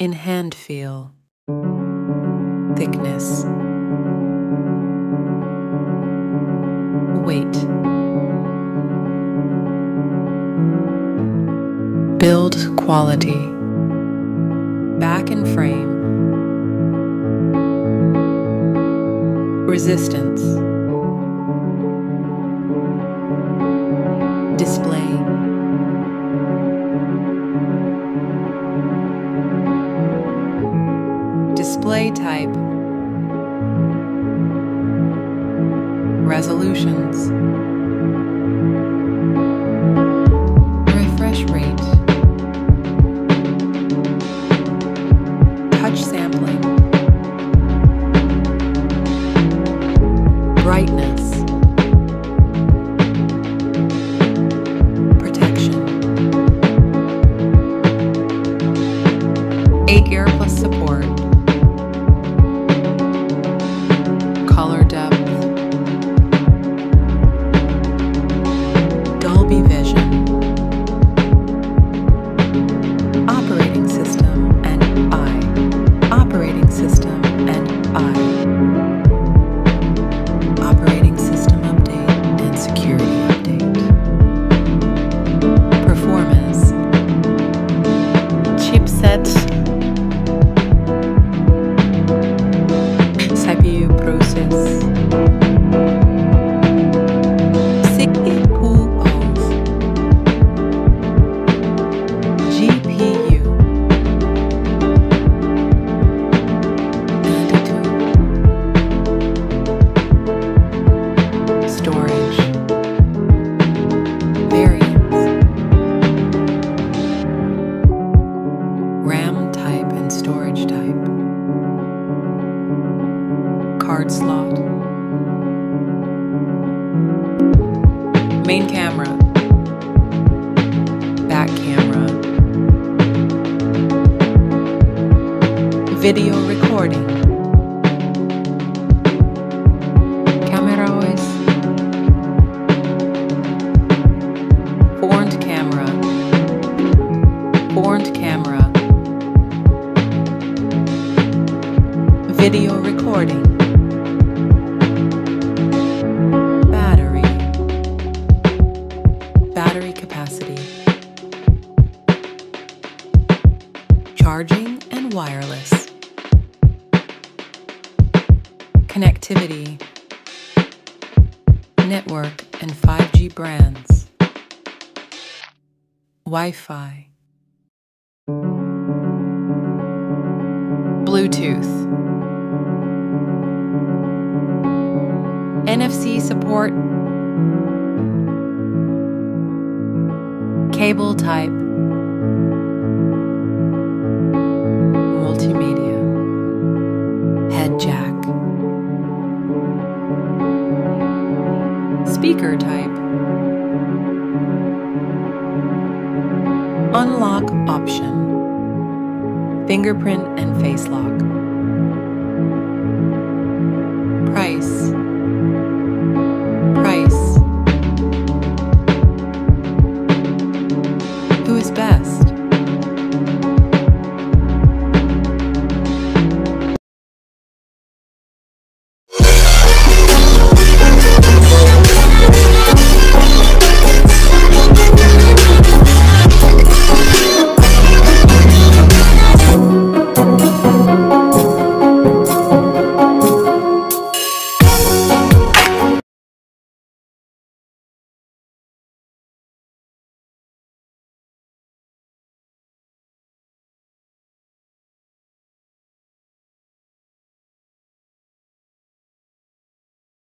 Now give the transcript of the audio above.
in hand feel, thickness, weight, build quality, back and frame, resistance, display, display type, resolutions, refresh rate, touch sampling, brightness, protection, 8-year plus support, color depth, Dolby Vision, operating system and operating system and operating system update and security update, performance, chipset, CPU process, iqoo, GPU, antutu, storage, variants, RAM type and storage type, card slot, main camera, back camera, video recording, camera voice, front camera, video recording, battery capacity, charging and wireless, connectivity, network and 5G brands, Wi-Fi, Bluetooth, NFC support, cable type, multimedia, head jack, speaker type, unlock option, fingerprint and face lock.